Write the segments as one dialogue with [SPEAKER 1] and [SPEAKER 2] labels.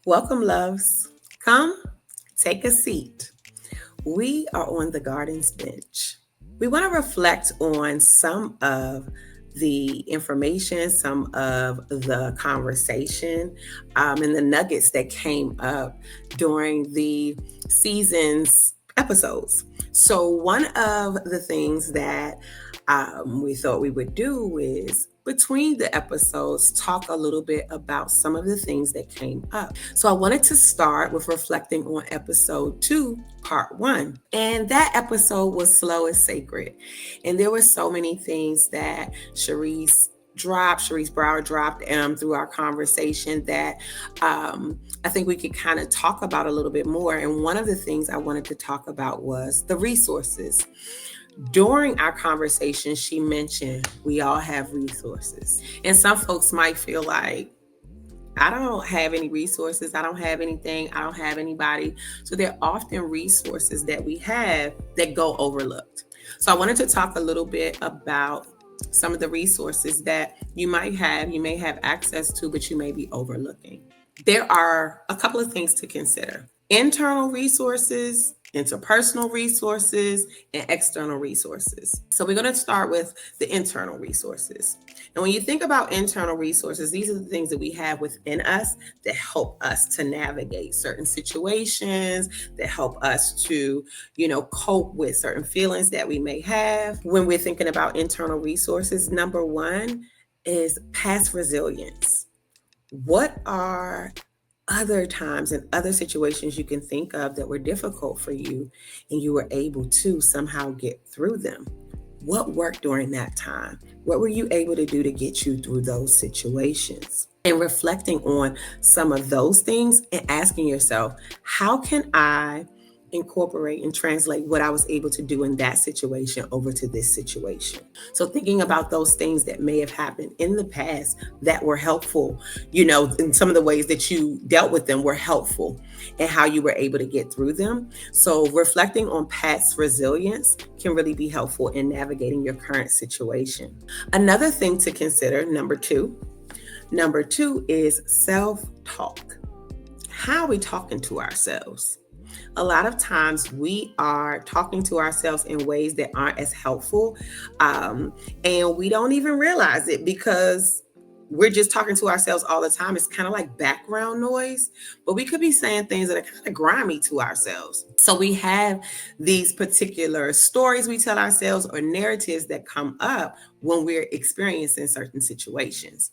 [SPEAKER 1] Welcome, loves. Come, take a seat. We are on the garden's bench. We want to reflect on some of the information, some of the conversation, and the nuggets that came up during the season's episodes. So, one of the things that we thought we would do is between the episodes, talk a little bit about some of the things that came up. So I wanted to start with reflecting on episode 2, part 1. And that episode was Slow is Sacred. And there were so many things that Sharice Brower dropped through our conversation that I think we could kind of talk about a little bit more. And one of the things I wanted to talk about was the resources. During our conversation, she mentioned we all have resources. And some folks might feel like, I don't have any resources. I don't have anything. I don't have anybody. So there are often resources that we have that go overlooked. So I wanted to talk a little bit about some of the resources that you may have access to, but you may be overlooking. There are a couple of things to consider. Internal resources, interpersonal resources, and external resources. So we're going to start with the internal resources. And when you think about internal resources, these are the things that we have within us that help us to navigate certain situations, that help us to, cope with certain feelings that we may have. When we're thinking about internal resources, number one is past resilience. What are other times and other situations you can think of that were difficult for you and you were able to somehow get through them? What worked during that time? What were you able to do to get you through those situations? And reflecting on some of those things and asking yourself, how can I incorporate and translate what I was able to do in that situation over to this situation? So thinking about those things that may have happened in the past that were helpful, in some of the ways that you dealt with them were helpful and how you were able to get through them. So reflecting on past resilience can really be helpful in navigating your current situation. Another thing to consider, number two is self-talk. How are we talking to ourselves? A lot of times we are talking to ourselves in ways that aren't as helpful, and we don't even realize it because we're just talking to ourselves all the time. It's kind of like background noise, but we could be saying things that are kind of grimy to ourselves. So we have these particular stories we tell ourselves or narratives that come up when we're experiencing certain situations.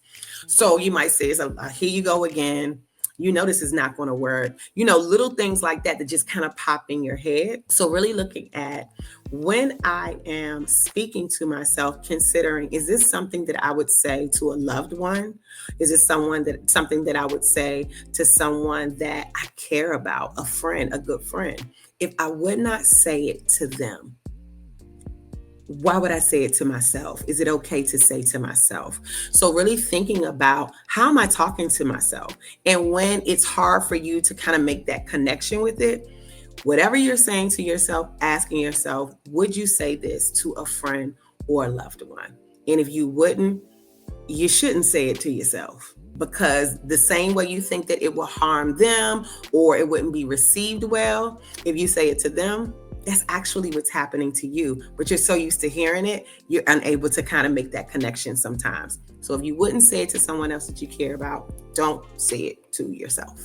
[SPEAKER 1] So you might say, here you go again. This is not going to work. Little things like that just kind of pop in your head. So really looking at when I am speaking to myself, considering, is this something that I would say to a loved one? Is it something that I would say to someone that I care about, a friend, a good friend? If I would not say it to them, why would I say it to myself? Is it okay to say to myself? So really thinking about, how am I talking to myself? And when it's hard for you to kind of make that connection with it, whatever you're saying to yourself, asking yourself, would you say this to a friend or a loved one? And if you wouldn't, you shouldn't say it to yourself, because the same way you think that it will harm them or it wouldn't be received well, if you say it to them, that's actually what's happening to you. But you're so used to hearing it, you're unable to kind of make that connection sometimes. So if you wouldn't say it to someone else that you care about, don't say it to yourself.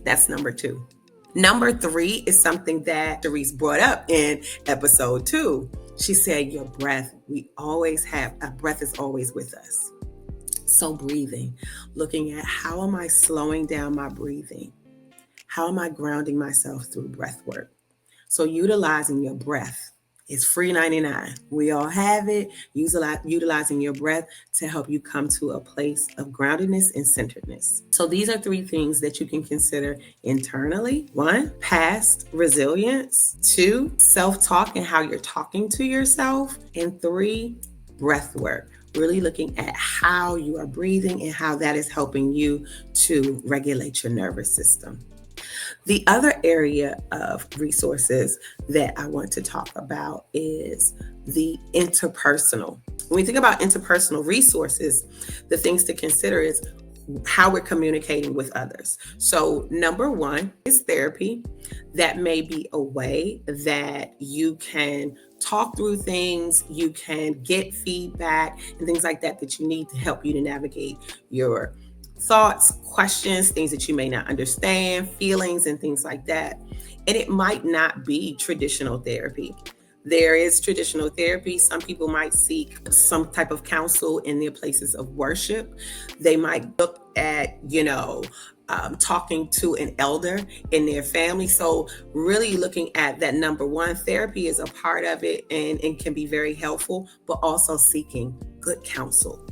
[SPEAKER 1] That's number 2. Number 3 is something that Sharice brought up in episode 2. She said, your breath, we always have, a breath is always with us. So breathing, looking at, how am I slowing down my breathing? How am I grounding myself through breath work? So utilizing your breath is free 99. We all have it. Utilizing your breath to help you come to a place of groundedness and centeredness. So these are 3 things that you can consider internally. 1, past resilience. 2, self-talk and how you're talking to yourself. And 3, breath work. Really looking at how you are breathing and how that is helping you to regulate your nervous system. The other area of resources that I want to talk about is the interpersonal. When we think about interpersonal resources, the things to consider is, how we're communicating with others. So, number one is therapy. That may be a way that you can talk through things, you can get feedback and things like that that you need to help you to navigate your thoughts, questions, things that you may not understand, feelings, and things like that. And it might not be traditional therapy. There is traditional therapy. Some people might seek some type of counsel in their places of worship. They might look at, talking to an elder in their family. So, really looking at that, number one, therapy is a part of it and can be very helpful, but also seeking good counsel.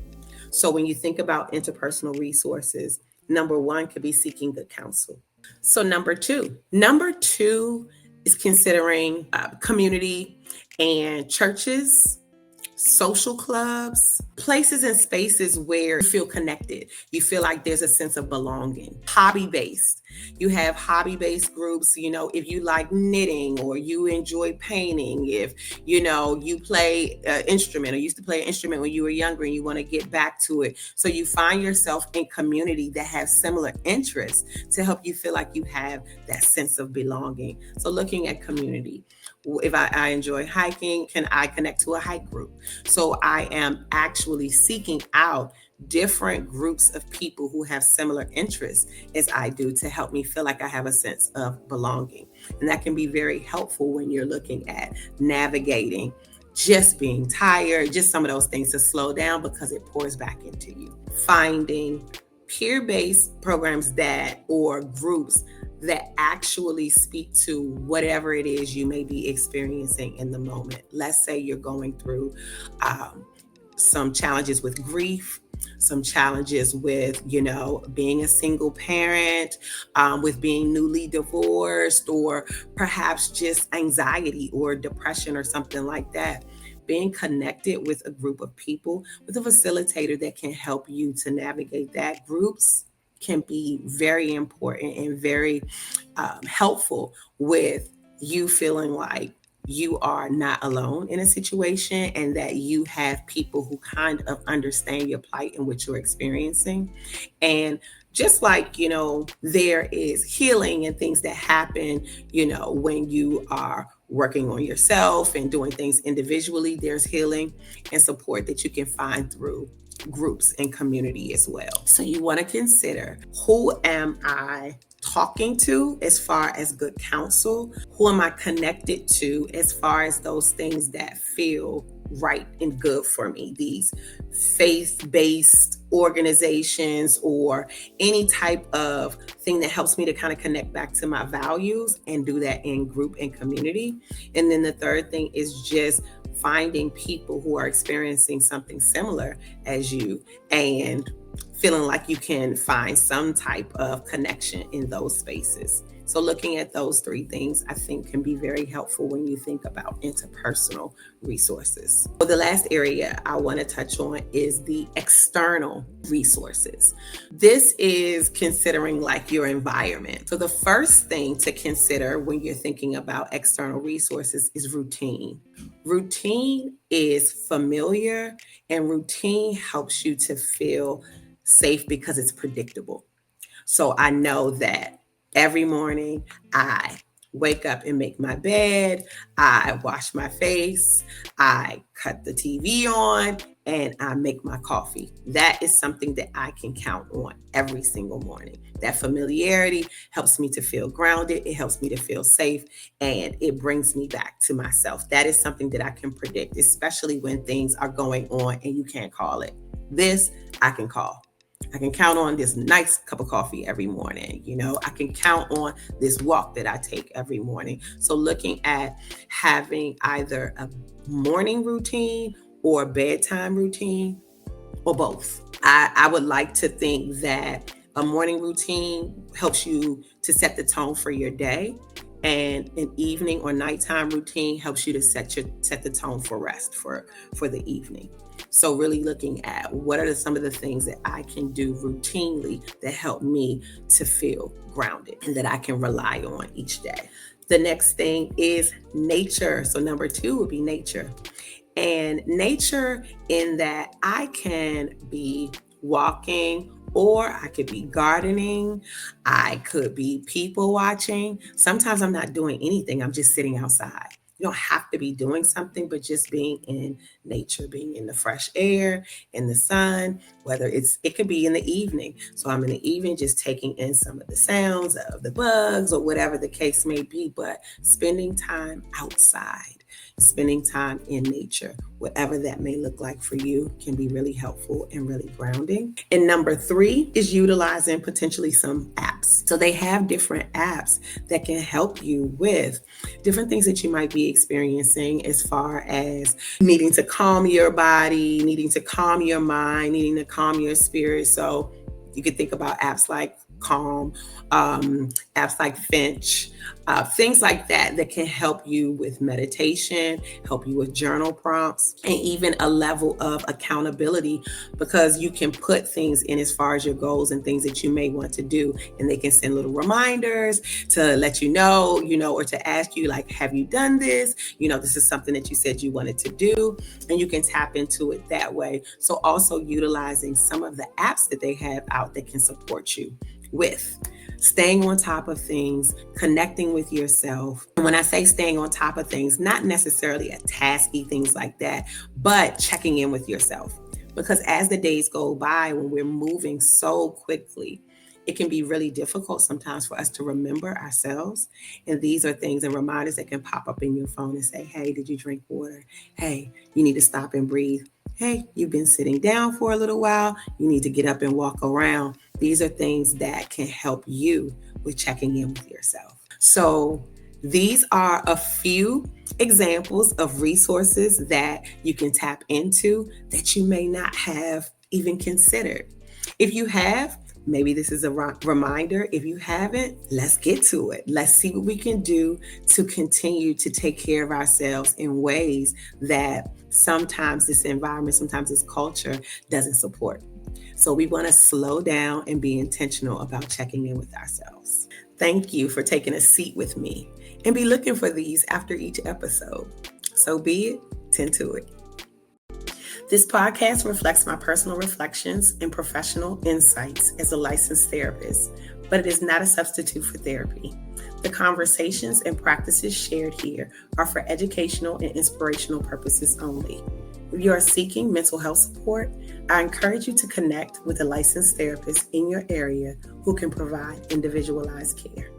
[SPEAKER 1] So, when you think about interpersonal resources, number one could be seeking good counsel. So, number two is considering community and churches, social clubs, places and spaces where you feel connected. You feel like there's a sense of belonging. Hobby based. You have hobby based groups, if you like knitting or you enjoy painting, if, you play an instrument or used to play an instrument when you were younger and you want to get back to it. So you find yourself in community that has similar interests to help you feel like you have that sense of belonging. So looking at community. If I enjoy hiking, can I connect to a hike group? So I am actually seeking out different groups of people who have similar interests as I do to help me feel like I have a sense of belonging. And that can be very helpful when you're looking at navigating just being tired, just some of those things to slow down because it pours back into you. Finding peer-based programs or groups that actually speak to whatever it is you may be experiencing in the moment. Let's say you're going through some challenges with grief, some challenges with, being a single parent, with being newly divorced, or perhaps just anxiety or depression or something like that. Being connected with a group of people, with a facilitator that can help you to navigate that. Groups can be very important and very helpful with you feeling like you are not alone in a situation and that you have people who kind of understand your plight and what you're experiencing. And just like, there is healing and things that happen, when you are working on yourself and doing things individually, there's healing and support that you can find through groups and community as well. So you want to consider, who am I talking to as far as good counsel? Who am I connected to as far as those things that feel right and good for me? These faith-based organizations or any type of thing that helps me to kind of connect back to my values and do that in group and community. And then the third thing is just finding people who are experiencing something similar as you and feeling like you can find some type of connection in those spaces. So looking at those three things, I think, can be very helpful when you think about interpersonal resources. So the last area I want to touch on is the external resources. This is considering like your environment. So the first thing to consider when you're thinking about external resources is routine. Routine is familiar, and routine helps you to feel safe because it's predictable. So I know that every morning I wake up and make my bed, I wash my face, I cut the TV on, and I make my coffee. That is something that I can count on every single morning. That familiarity helps me to feel grounded, it helps me to feel safe, and it brings me back to myself. That is something that I can predict, especially when things are going on and you can't call it. This I can call. I can count on this nice cup of coffee every morning. I can count on this walk that I take every morning. So looking at having either a morning routine or a bedtime routine or both. I would like to think that a morning routine helps you to set the tone for your day, and an evening or nighttime routine helps you to set the tone for rest for the evening. So really looking at what are some of the things that I can do routinely that help me to feel grounded and that I can rely on each day. The next thing is nature. So number 2 would be nature. And nature in that I can be walking Or I could be gardening. I could be people watching. Sometimes I'm not doing anything. I'm just sitting outside. You don't have to be doing something, but just being in nature, being in the fresh air, in the sun, it could be in the evening. So I'm in the evening just taking in some of the sounds of the bugs or whatever the case may be, but spending time outside, spending time in nature, whatever that may look like for you, can be really helpful and really grounding. And number 3 is utilizing potentially some apps. So they have different apps that can help you with different things that you might be experiencing as far as needing to calm your body, needing to calm your mind, needing to calm your spirit. So you could think about apps like Calm, apps like Finch, things like that can help you with meditation, help you with journal prompts, and even a level of accountability, because you can put things in as far as your goals and things that you may want to do, and they can send little reminders to let you know, or to ask you like, have you done this? This is something that you said you wanted to do, and you can tap into it that way. So also utilizing some of the apps that they have out that can support you with staying on top of things, connecting with yourself. And when I say staying on top of things, not necessarily a tasky things like that, but checking in with yourself. Because as the days go by, when we're moving so quickly, it can be really difficult sometimes for us to remember ourselves. And these are things and reminders that can pop up in your phone and say, hey, did you drink water? Hey, you need to stop and breathe. Hey, you've been sitting down for a little while. You need to get up and walk around. These are things that can help you with checking in with yourself. So these are a few examples of resources that you can tap into that you may not have even considered. If you have, maybe this is a reminder. If you haven't, let's get to it. Let's see what we can do to continue to take care of ourselves in ways that sometimes this environment, sometimes this culture doesn't support. So we want to slow down and be intentional about checking in with ourselves. Thank you for taking a seat with me, and be looking for these after each episode. So be it, tend to it. This podcast reflects my personal reflections and professional insights as a licensed therapist, but it is not a substitute for therapy. The conversations and practices shared here are for educational and inspirational purposes only. If you are seeking mental health support, I encourage you to connect with a licensed therapist in your area who can provide individualized care.